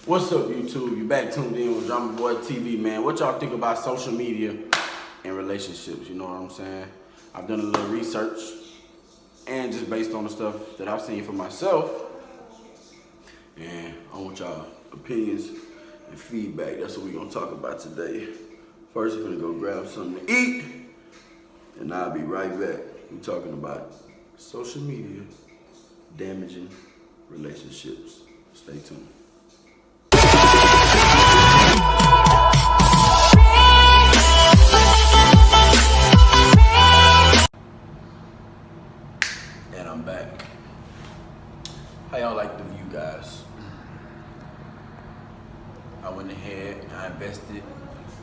What's up, YouTube? You back tuned in with Drama Boy TV, man. What y'all think about social media and relationships? You know what I'm saying? I've done a little research, and just based on the stuff that I've seen for myself, and I want y'all opinions and feedback. That's what we're gonna talk about today. First, I'm gonna go grab something to eat, and I'll be right back. We're talking about social media damaging relationships. Stay tuned. And I'm back. How y'all like the view, guys? I went ahead and I invested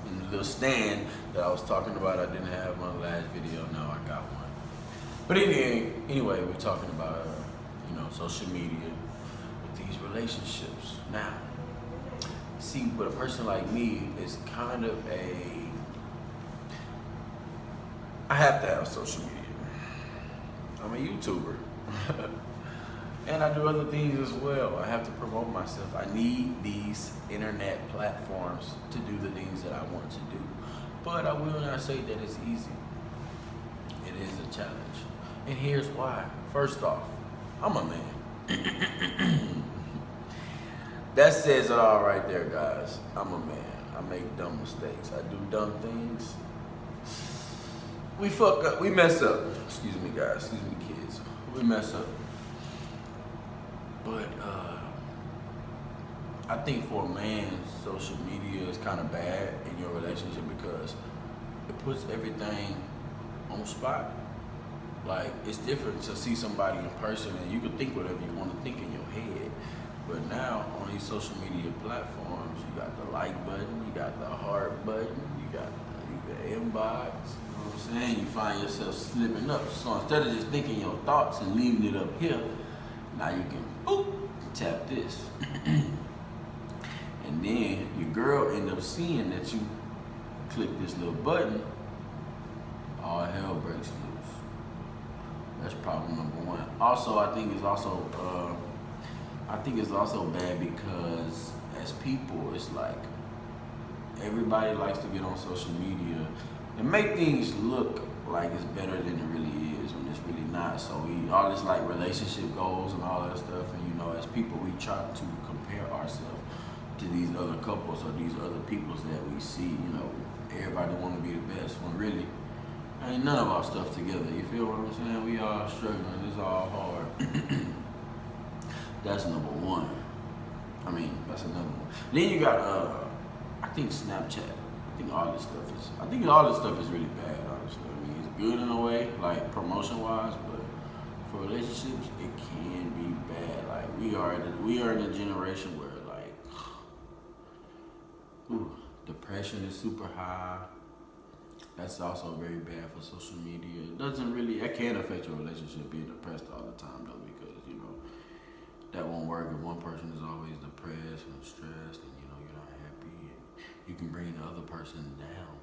in the little stand that I was talking about. I didn't have my last video. Now I got one. But anyway, we're talking about social media with these relationships. Now, see, but a person like me is kind of I have to have social media. I'm a YouTuber. And I do other things as well. I have to promote myself. I need these internet platforms to do the things that I want to do. But I will not say that it's easy. It is a challenge. And here's why. First off, I'm a man. That says it all right there, guys. I'm a man. I make dumb mistakes. I do dumb things. We fuck up. We mess up. Excuse me, guys. Excuse me, kids. We mess up. But I think for a man, social media is kind of bad in your relationship because it puts everything on spot. Like, it's different to see somebody in person and you can think whatever you want to think in your head. But now, on these social media platforms, you got the like button, you got the heart button, you got the inbox, you know what I'm saying? You find yourself slipping up. So instead of just thinking your thoughts and leaving it up here, now you can, boop, tap this. And then your girl end up seeing that you click this little button, all hell breaks loose. That's problem number one. Also, I think it's also bad because as people, it's like everybody likes to get on social media and make things look like it's better than it really is when it's really not. So all this like relationship goals and all that stuff, and as people we try to compare ourselves to these other couples or these other peoples that we see. Everybody want to be the best when really ain't none of our stuff together. You feel what I'm saying? We all struggling. It's all hard. That's number one. That's another one. Then you got I think Snapchat. I think all this stuff is really bad, honestly. It's good in a way, like promotion wise, but for relationships, it can be bad. Like we are in a generation where depression is super high. That's also very bad for social media. That can affect your relationship, being depressed all the time though, because that won't work if one person is always depressed and stressed and you're not happy, and you can bring the other person down.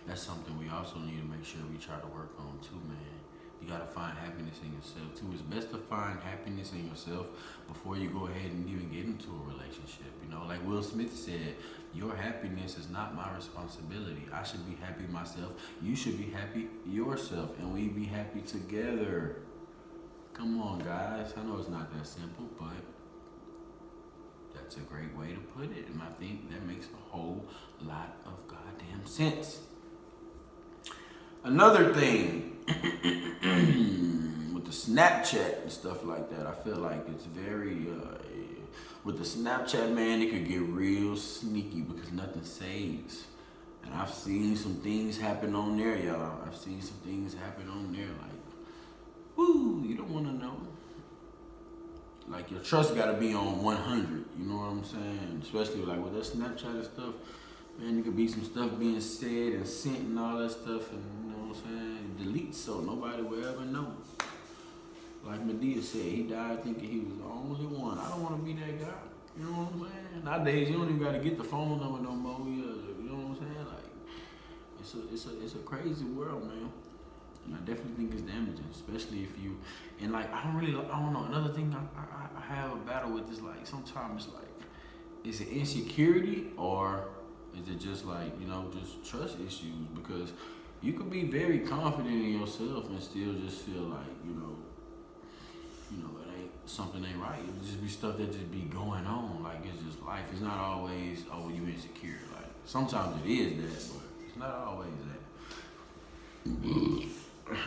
That's something we also need to make sure we try to work on too, man. You gotta find happiness in yourself too. It's best to find happiness in yourself before you go ahead and even get into a relationship. Like Will Smith said, your happiness is not my responsibility. I should be happy myself. You should be happy yourself, and we be happy together. Come on, guys. I know it's not that simple, but that's a great way to put it, and I think that makes a whole lot of goddamn sense. Another thing, with the Snapchat and stuff like that, I feel like it's very, with the Snapchat, man, it could get real sneaky because nothing saves. And I've seen some things happen on there, y'all. Like, woo, you don't want to know. Like, your trust got to be on 100, you know what I'm saying? Especially like with that Snapchat and stuff, man, there could be some stuff being said and sent and all that stuff, and delete so nobody will ever know. Like Madea said, he died thinking he was the only one. I don't want to be that guy. You know what I'm saying? Nowadays, you don't even got to get the phone number no more. You know what I'm saying? Like, it's a crazy world, man. And I definitely think it's damaging, especially if you, and like, I don't know, another thing I have a battle with is like, sometimes like, is it insecurity or is it just like, you know, just trust issues? Because you could be very confident in yourself and still just feel like, it ain't something ain't right. It just be stuff that just be going on. Like it's just life. It's not always you insecure. Like sometimes it is that, but it's not always that.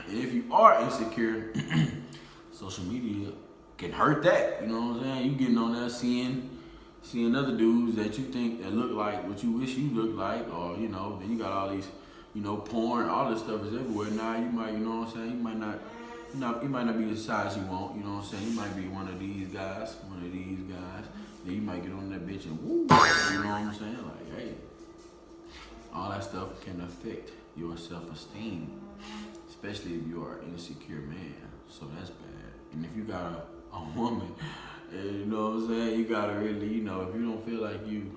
And if you are insecure, social media can hurt that. You know what I'm saying? You getting on there seeing other dudes that you think that look like what you wish you looked like, or then you got all these, porn, all this stuff is everywhere. Now you might, you know what I'm saying? You might not. You might not be the size you want, you know what I'm saying? You might be one of these guys. Then you might get on that bitch and woo, you know what I'm saying? Like, hey, all that stuff can affect your self-esteem, especially if you are an insecure man. So that's bad. And if you got a woman, you know what I'm saying? You gotta really, if you don't feel like you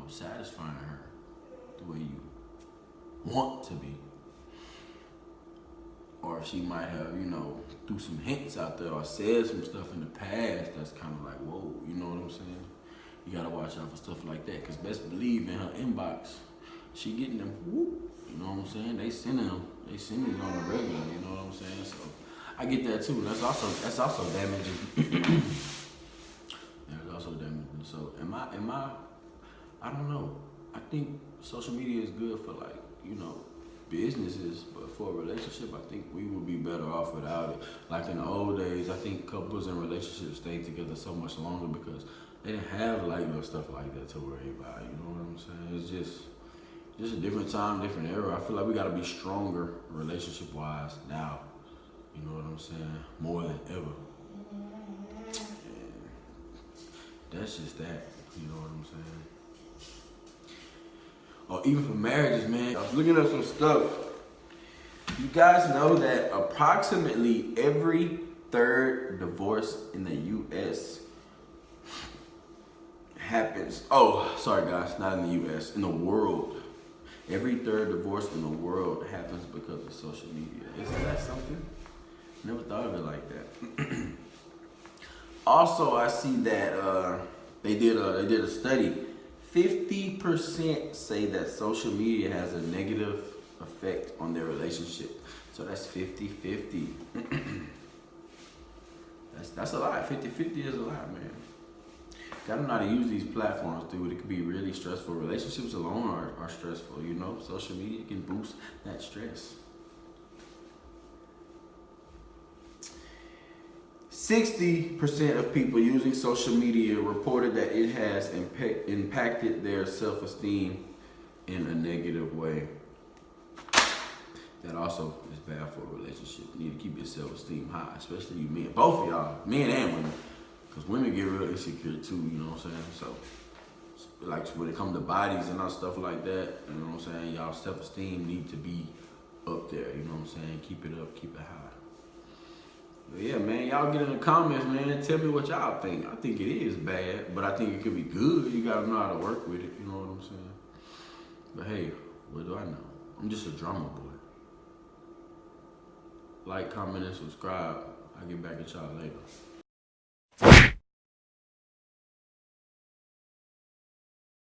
satisfying her the way you want to be, or she might have, threw some hints out there or said some stuff in the past that's kind of like, whoa, you know what I'm saying? You gotta watch out for stuff like that, because best believe in her inbox, she getting them, whoop, you know what I'm saying? They sending it on the regular, you know what I'm saying? So I get that too. That's also damaging. That's also damaging. So am I don't know. I think social media is good for businesses, but for a relationship, I think we would be better off without it. Like in the old days, I think couples and relationships stayed together so much longer because they didn't have stuff like that to worry about. You know what I'm saying? It's just a different time, different era. I feel like we gotta be stronger relationship wise now. You know what I'm saying? More than ever. And that's just that. You know what I'm saying? Or even for marriages, man. I was looking up some stuff. You guys know that approximately every third divorce in the U.S. happens. Oh, sorry guys, not in the U.S. In the world. Every third divorce in the world happens because of social media. Isn't that something? Never thought of it like that. Also, I see that they did a study. 50% say that social media has a negative effect on their relationship. So that's 50-50. That's a lot. 50-50 is a lot, man. Gotta know how to use these platforms, dude. It can be really stressful. Relationships alone are stressful, Social media can boost that stress. 60% of people using social media reported that it has impacted their self-esteem in a negative way. That also is bad for a relationship. You need to keep your self-esteem high, especially you men. Both of y'all, men and women. Because women get real insecure too, you know what I'm saying? So, like when it comes to bodies and all stuff like that, you know what I'm saying? Y'all self-esteem need to be up there, you know what I'm saying? Keep it up, keep it high. But yeah, man, y'all get in the comments, man. Tell me what y'all think. I think it is bad, but I think it could be good. You gotta know how to work with it, you know what I'm saying? But hey, what do I know? I'm just a drama boy. Like, comment, and subscribe. I'll get back at y'all later.